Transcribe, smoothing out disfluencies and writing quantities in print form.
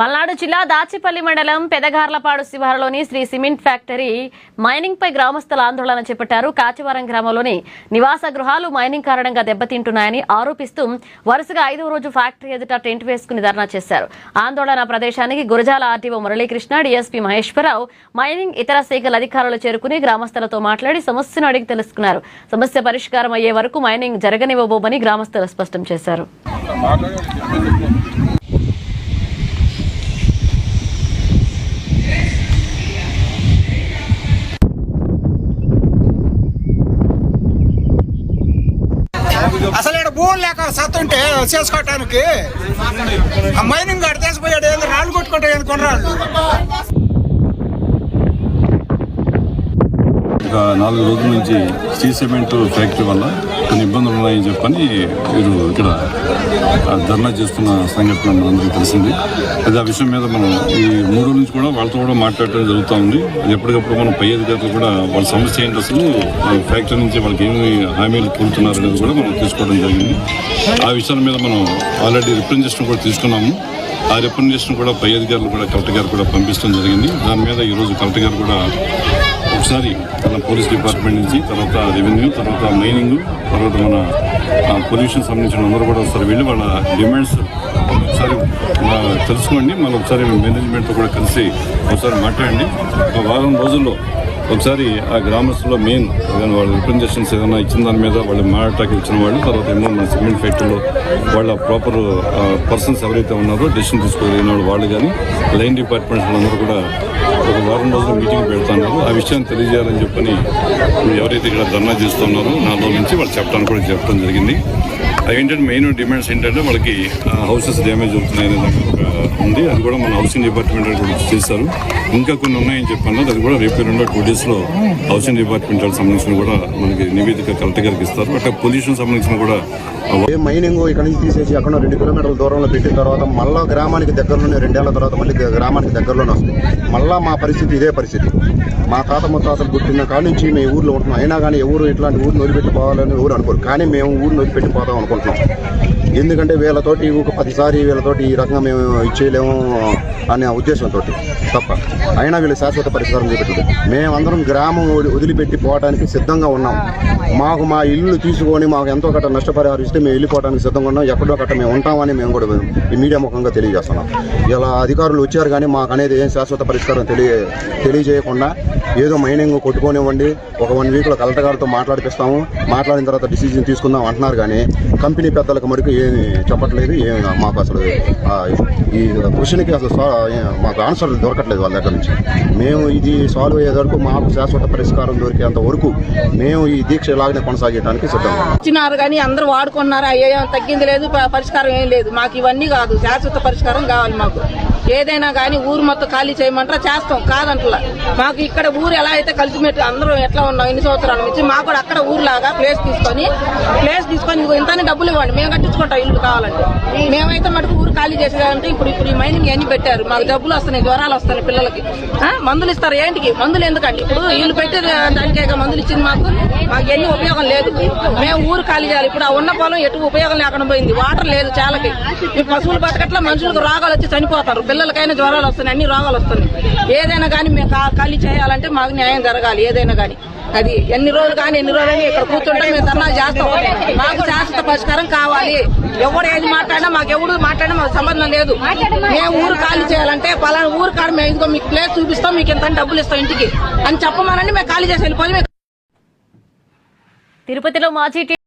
పల్నాడు జిల్లా దాచిపల్లి మండలం పెదగార్లపాడు శివారులోని శ్రీ సిమెంట్ ఫ్యాక్టరీ మైనింగ్ పై గ్రామస్తుల ఆందోళన చేపట్టారు. కాచివరం గ్రామంలోని నివాస గృహాలు మైనింగ్ కారణంగా దెబ్బతింటున్నాయని ఆరోపిస్తూ వరుసగా 5వ రోజు ఫ్యాక్టరీ ఎదుట టెంట్ వేసుకుని ధర్నా చేశారు. ఆందోళన ప్రదేశానికి Gurazala RTO Muralikrishna, DSP Maheswararao, mining ఇతర శాఖల అధికారులు చేరుకుని గ్రామస్తులతో మాట్లాడి సమస్యను అడిగి తెలుసుకున్నారు. సమస్య పరిష్కారం అయ్యే వరకు మైనింగ్ జరగనివ్వబోమని గ్రామస్తులు స్పష్టం చేశారు. అసలు ఇక్కడ భూములు లేక సత్తుంటే చేసుకోవటానికి మైనింగ్ గారు తీసిపోయాడు. ఏదో రాళ్ళు కొట్టుకుంటే కొనరాళ్ళు. 4 రోజుల నుంచి శ్రీ సిమెంట్ ఫ్యాక్టరీ వల్ల కొన్ని ఇబ్బందులు ఉన్నాయని చెప్పని వీరు ఇక్కడ ధర్నా చేస్తున్న సంఘటన మనందరికీ తెలిసింది. అది ఆ విషయం మీద మనం ఈ 3 రోజుల నుంచి కూడా వాళ్ళతో కూడా మాట్లాడటం జరుగుతూ ఉంది. ఎప్పటికప్పుడు మనం పై అధికారులు కూడా వాళ్ళ సమస్య ఏంటి, అసలు ఫ్యాక్టరీ నుంచి వాళ్ళకి ఏమి హామీలు కోరుతున్నారు అనేది కూడా మనం తీసుకోవడం జరిగింది. ఆ విషయాల మీద మనం ఆల్రెడీ రిప్రజెంటేషన్ కూడా తీసుకున్నాము. ఆ రిప్రజెంటేషన్ కూడా పై అధికారులు కూడా కలెక్టర్ గారు కూడా పంపించడం జరిగింది. దాని మీద ఈరోజు కలెక్టర్ గారు కూడా ఒకసారి మన పోలీస్ డిపార్ట్మెంట్ నుంచి, తర్వాత రెవెన్యూ, తర్వాత మైనింగ్, తర్వాత మన పొల్యూషన్ సంబంధించిన అందరూ కూడా ఒకసారి వెళ్ళి వాళ్ళ డిమాండ్స్ ఒకసారి తెలుసుకోండి. మళ్ళీ ఒకసారి మేనేజ్మెంట్తో కూడా కలిసి ఒకసారి మాట్లాడండి. ఒక వారం రోజుల్లో ఒకసారి ఆ గ్రామస్తుల్లో మెయిన్ వాళ్ళ రిప్రజెంటేషన్స్ ఏదైనా ఇచ్చిన దాని మీద వాళ్ళు మాట్లాడటానికి ఇచ్చిన వాళ్ళు, తర్వాత ఏమో మన సిమెంట్ ఫ్యాక్టరీలో వాళ్ళ ప్రాపర్ పర్సన్స్ ఎవరైతే ఉన్నారో డెసిషన్ తీసుకోగలిగిన వాళ్ళు కానీ లైన్ డిపార్ట్మెంట్స్ వాళ్ళందరూ కూడా ఒక వారం రోజులు మీటింగ్ పెడుతున్నారు. ఆ విషయాన్ని తెలియజేయాలని చెప్పని ఎవరైతే ఇక్కడ ధర్నా చేస్తున్నారో 4 రోజుల నుంచి వాళ్ళు చెప్పడం జరిగింది. అవి ఏంటంటే మెయిన్ డిమాండ్స్ ఏంటంటే వాళ్ళకి హౌసెస్ డ్యామేజ్ అవుతున్నాయనే ఉంది. అది కూడా మన హౌసింగ్ డిపార్ట్మెంట్ కూడా చేశారు. ఇంకా కొన్ని ఉన్నాయని చెప్పన్నారు. అది కూడా రేపు 2 డేస్లో హౌసింగ్ డిపార్ట్మెంట్ సంబంధించిన కూడా మనకి నివేదిక కలెక్టర్ గారికి ఇస్తారు. అట్లా పొల్యూషన్ సంబంధించిన కూడా మైనింగ్ ఇక్కడ నుంచి తీసేసి అక్కడ 2 కిలోమీటర్ల దూరంలో పెట్టిన తర్వాత మళ్ళీ గ్రామానికి దగ్గరలోనే 2 ఏళ్ల తర్వాత మళ్ళీ గ్రామానికి దగ్గరలోనే వస్తుంది. మళ్ళీ మా పరిస్థితి ఇదే పరిస్థితి. మా తాత ముత్తాతలు పుట్టిన కాడ నుంచి మేము ఊర్లో ఉంటున్నాం. అయినా కానీ ఎవరు ఇట్లాంటి ఊరిని వదిలిపెట్టిపోవాలని ఎవరు అనుకోరు. కానీ మేము ఊరిని వదిలిపెట్టిపోదాం అనుకుంటున్నాం. ఎందుకంటే వీళ్ళతోటి ఒక 10 సారి వీళ్ళతోటి ఈ రకంగా మేము ఇచ్చేయలేము అనే ఉద్దేశంతో తప్ప. అయినా వీళ్ళు శాశ్వత పరిష్కారం చూపెట్టింది. మేమందరం గ్రామం వదిలిపెట్టి పోవడానికి సిద్ధంగా ఉన్నాం. మాకు మా ఇల్లు తీసుకొని మాకు ఎంతో గట్ట నష్టపరిహారం ఇస్తే మేము వెళ్ళిపోవడానికి సిద్ధంగా ఉన్నాం. ఎక్కడో గట్ట మేము ఉంటామని మేము కూడా ఈ మీడియా ముఖంగా తెలియజేస్తున్నాం. ఇలా అధికారులు వచ్చారు కానీ మాకు అనేది ఏం శాశ్వత పరిష్కారం తెలియజేయకుండా ఏదో మైనింగ్ కొట్టుకోనివ్వండి, ఒక 1 వీక్లో కలెక్టర్ గారితో మాట్లాడిపిస్తాము, మాట్లాడిన తర్వాత డిసిజన్ తీసుకుందాం అంటున్నారు. కానీ కంపెనీ పెద్దలకు మరికి ఏమి చెప్పట్లేదు. మాకు అసలు ఈ క్వశ్చన్కి అసలు మాకు ఆన్సర్లు దొరకట్లేదు వాళ్ళ దగ్గర నుంచి. మేము ఇది సాల్వ్ అయ్యే వరకు, మాకు శాశ్వత పరిష్కారం దొరికేంత వరకు మేము ఈ దీక్ష ఇలాగనే కొనసాగడానికి సిద్ధంగా ఇచ్చినారు. కానీ అందరూ వాడుకున్నారు. అయ్యో తగ్గింది లేదు, పరిష్కారం ఏం లేదు. మాకు ఇవన్నీ కాదు, శాశ్వత పరిష్కారం కావాలి. మాకు ఏదైనా కానీ ఊరు మొత్తం ఖాళీ చేయమంటారా చేస్తాం, కాదంటలా. మాకు ఇక్కడ ఊరు ఎలా అయితే కలిసిమెట్టు అందరూ ఎట్లా ఉన్నాం ఇన్ని సంవత్సరాల నుంచి, మాకు కూడా అక్కడ ఊరులాగా ప్లేస్ తీసుకొని ఇంతనే డబ్బులు ఇవ్వండి, మేము కట్టించుకుంటాం ఇల్లు కావాలంటే. మేమైతే మటుకు ఊరు ఖాళీ చేసేదంటే ఇప్పుడు ఈ మైనింగ్ అన్ని పెట్టారు. మాకు డబ్బులు వస్తున్నాయి, జ్వరాలు వస్తున్నాయి, పిల్లలకి మందులు ఇస్తారు. ఏంటికి మందులు ఎందుకండి? ఇప్పుడు వీళ్ళు పెట్టే దానికే మందులు ఇచ్చింది. మాకు ఎన్ని ఉపయోగం లేదు. మేము ఊరు ఖాళీ చేయాలి. ఇప్పుడు ఆ ఉన్న పొలం ఎటు ఉపయోగం లేకుండా పోయింది. వాటర్ లేదు చాలకి. ఈ పశువులు బతకట్లా, మనుషులకు రోగాలు వచ్చి చనిపోతారు, పిల్లలకైనా జ్వరాలు వస్తున్నాయి, అన్ని రోగాలు వస్తున్నాయి. ఏదైనా కానీ మేము ఖాళీ చేయాలంటే మాకు న్యాయం జరగాలి. ఏదైనా కానీ అది ఎన్ని రోజులు ఇక్కడ కూర్చుంటే మేము ధర్నాలు చేస్తాం. మాకు శాశ్వత పరిష్కారం కావాలి. ఎవరు ఏది మాట్లాడినా మాకు సంబంధం లేదు. మేము ఊరు ఖాళీ చేయాలంటే పలానా ఊరు కాడ మేము ఇంకో మీకు ప్లేస్ చూపిస్తాం, మీకు ఎంత డబ్బులు ఇస్తాం ఇంటికి అని చెప్పమనండి. మేము ఖాళీ చేసి వెళ్ళిపోయి. తిరుపతిలో మాజీ